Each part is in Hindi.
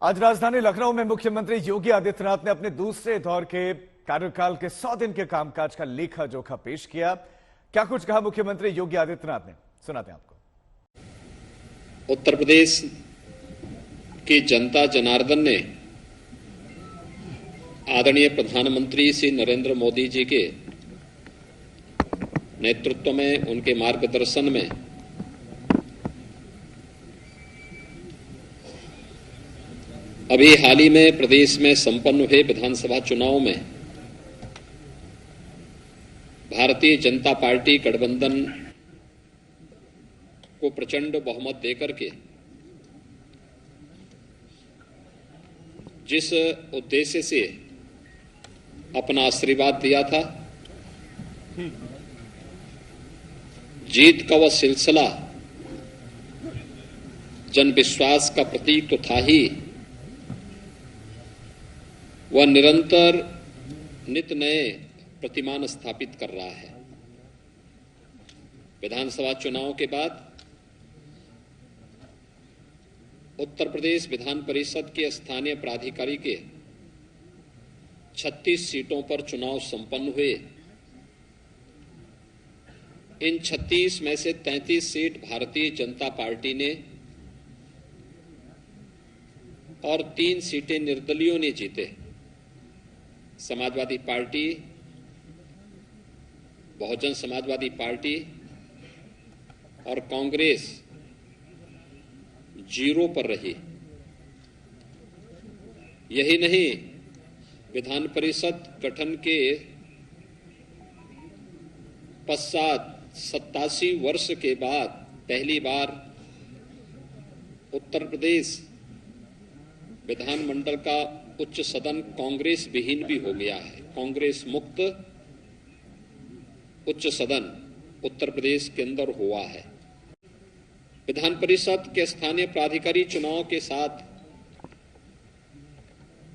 आज राजधानी लखनऊ में मुख्यमंत्री योगी आदित्यनाथ ने अपने दूसरे दौर के कार्यकाल के 100 दिन के कामकाज का लेखा जोखा पेश किया। क्या कुछ कहा मुख्यमंत्री योगी आदित्यनाथ ने, सुनाते हैं आपको। उत्तर प्रदेश की जनता जनार्दन ने आदरणीय प्रधानमंत्री श्री नरेंद्र मोदी जी के नेतृत्व में, उनके मार्गदर्शन में अभी हाल ही में प्रदेश में संपन्न हुए विधानसभा चुनाव में भारतीय जनता पार्टी गठबंधन को प्रचंड बहुमत देकर के जिस उद्देश्य से अपना आशीर्वाद दिया था, जीत का वह सिलसिला जन विश्वास का प्रतीक तो था ही, वह निरंतर नित नए प्रतिमान स्थापित कर रहा है। विधानसभा चुनाव के बाद उत्तर प्रदेश विधान परिषद के स्थानीय प्राधिकारी के 36 सीटों पर चुनाव संपन्न हुए। इन 36 में से 33 सीट भारतीय जनता पार्टी ने और 3 सीटें निर्दलीयों ने जीते। समाजवादी पार्टी, बहुजन समाजवादी पार्टी और कांग्रेस 0 पर रही। यही नहीं, विधान परिषद गठन के पश्चात 87 वर्ष के बाद पहली बार उत्तर प्रदेश विधानमंडल का उच्च सदन कांग्रेस विहीन भी हो गया है। कांग्रेस मुक्त उच्च सदन उत्तर प्रदेश के अंदर हुआ है। विधान परिषद के स्थानीय प्राधिकारी चुनाव के साथ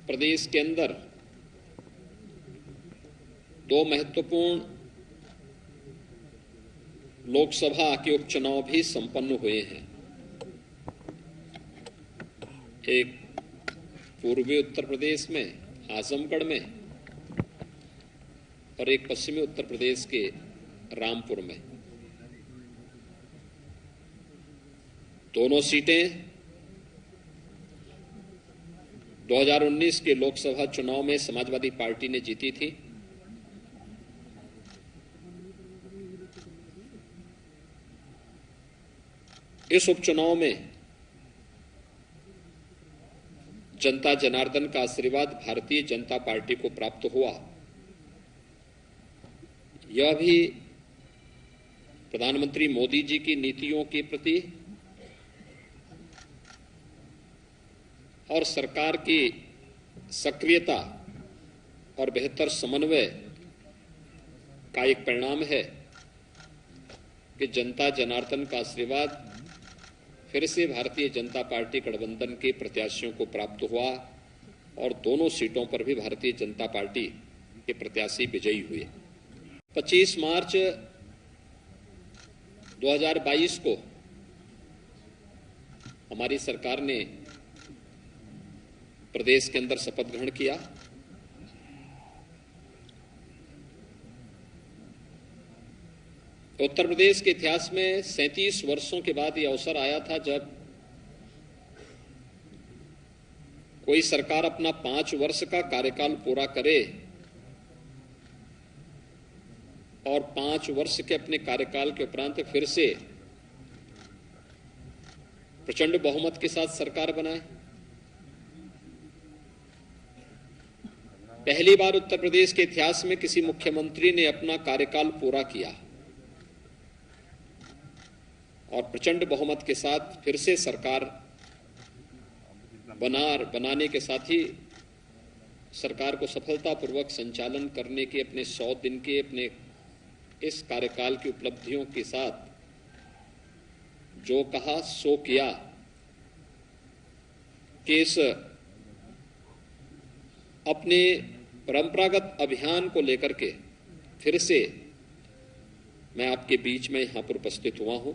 प्रदेश के अंदर 2 महत्वपूर्ण लोकसभा के उपचुनाव भी संपन्न हुए हैं। एक पूर्वी उत्तर प्रदेश में आजमगढ़ में और एक पश्चिमी उत्तर प्रदेश के रामपुर में। दोनों सीटें 2019 के लोकसभा चुनाव में समाजवादी पार्टी ने जीती थी। इस उपचुनाव में जनता जनार्दन का आशीर्वाद भारतीय जनता पार्टी को प्राप्त हुआ। यह भी प्रधानमंत्री मोदी जी की नीतियों के प्रति और सरकार की सक्रियता और बेहतर समन्वय का एक परिणाम है कि जनता जनार्दन का आशीर्वाद फिर से भारतीय जनता पार्टी गठबंधन के प्रत्याशियों को प्राप्त हुआ और दोनों सीटों पर भी भारतीय जनता पार्टी के प्रत्याशी विजयी हुए। 25 मार्च 2022 को हमारी सरकार ने प्रदेश के अंदर शपथ ग्रहण किया। उत्तर प्रदेश के इतिहास में 37 वर्षों के बाद यह अवसर आया था जब कोई सरकार अपना 5 वर्ष का कार्यकाल पूरा करे और 5 वर्ष के अपने कार्यकाल के उपरांत फिर से प्रचंड बहुमत के साथ सरकार बनाए। पहली बार उत्तर प्रदेश के इतिहास में किसी मुख्यमंत्री ने अपना कार्यकाल पूरा किया और प्रचंड बहुमत के साथ फिर से सरकार बनाने के साथ ही सरकार को सफलतापूर्वक संचालन करने के अपने 100 दिन के अपने इस कार्यकाल की उपलब्धियों के साथ जो कहा सो किया कि इस अपने परंपरागत अभियान को लेकर के फिर से मैं आपके बीच में यहां पर उपस्थित हुआ हूं।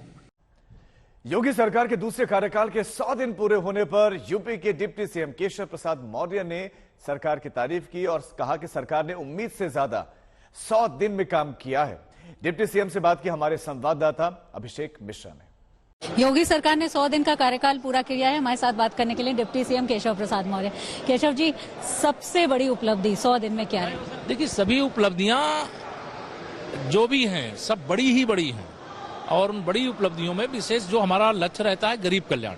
योगी सरकार के दूसरे कार्यकाल के 100 दिन पूरे होने पर यूपी के डिप्टी सीएम केशव प्रसाद मौर्य ने सरकार की तारीफ की और कहा कि सरकार ने उम्मीद से ज्यादा 100 दिन में काम किया है। डिप्टी सीएम से बात की हमारे संवाददाता अभिषेक मिश्रा ने। योगी सरकार ने 100 दिन का कार्यकाल पूरा किया है। हमारे साथ बात करने के लिए डिप्टी सीएम केशव प्रसाद मौर्य। केशव जी, सबसे बड़ी उपलब्धि 100 दिन में क्या है? देखिए, सभी उपलब्धियां जो भी हैं सब बड़ी ही बड़ी हैं और उन बड़ी उपलब्धियों में विशेष जो हमारा लक्ष्य रहता है गरीब कल्याण,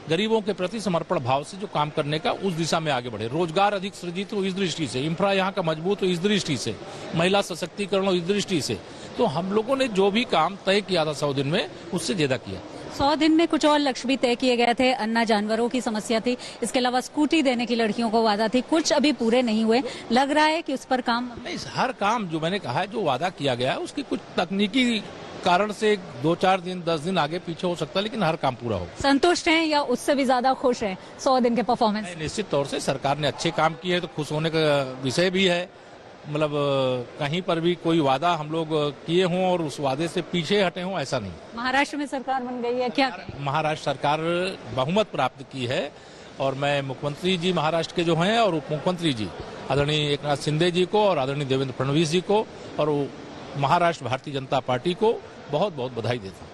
गरीबों के प्रति समर्पण भाव से जो काम करने का, उस दिशा में आगे बढ़े। रोजगार अधिक सृजित हो इस दृष्टि से, इंफ्रा यहाँ का मजबूत हो इस दृष्टि से, महिला सशक्तिकरण हो इस दृष्टि से, तो हम लोगों ने जो भी काम तय किया था 100 दिन में उससे ज्यादा किया। 100 दिन में कुछ और लक्ष्य भी तय किए गए थे। अन्ना जानवरों की समस्या थी, इसके अलावा स्कूटी देने की लड़कियों को वादा थी, कुछ अभी पूरे नहीं हुए। लग रहा है कि उस पर काम नहीं, हर काम जो मैंने कहा है, जो वादा किया गया है, उसकी कुछ तकनीकी कारण से 2-4 दिन 10 दिन आगे पीछे हो सकता है, लेकिन हर काम पूरा होगा। संतुष्ट हैं या उससे भी ज्यादा खुश हैं 100 दिन के परफॉर्मेंस? निश्चित तौर से सरकार ने अच्छे काम किए तो खुश होने का विषय भी है। मतलब कहीं पर भी कोई वादा हम लोग किए हों और उस वादे से पीछे हटे हों, ऐसा नहीं। महाराष्ट्र में सरकार बन गई है, क्या महाराष्ट्र सरकार बहुमत प्राप्त की है और मैं मुख्यमंत्री जी महाराष्ट्र के जो हैं और उप मुख्यमंत्री जी आदरणीय एकनाथ शिंदे जी को और आदरणीय देवेंद्र फडणवीस जी को और महाराष्ट्र भारतीय जनता पार्टी को बहुत बहुत बधाई देता हूँ।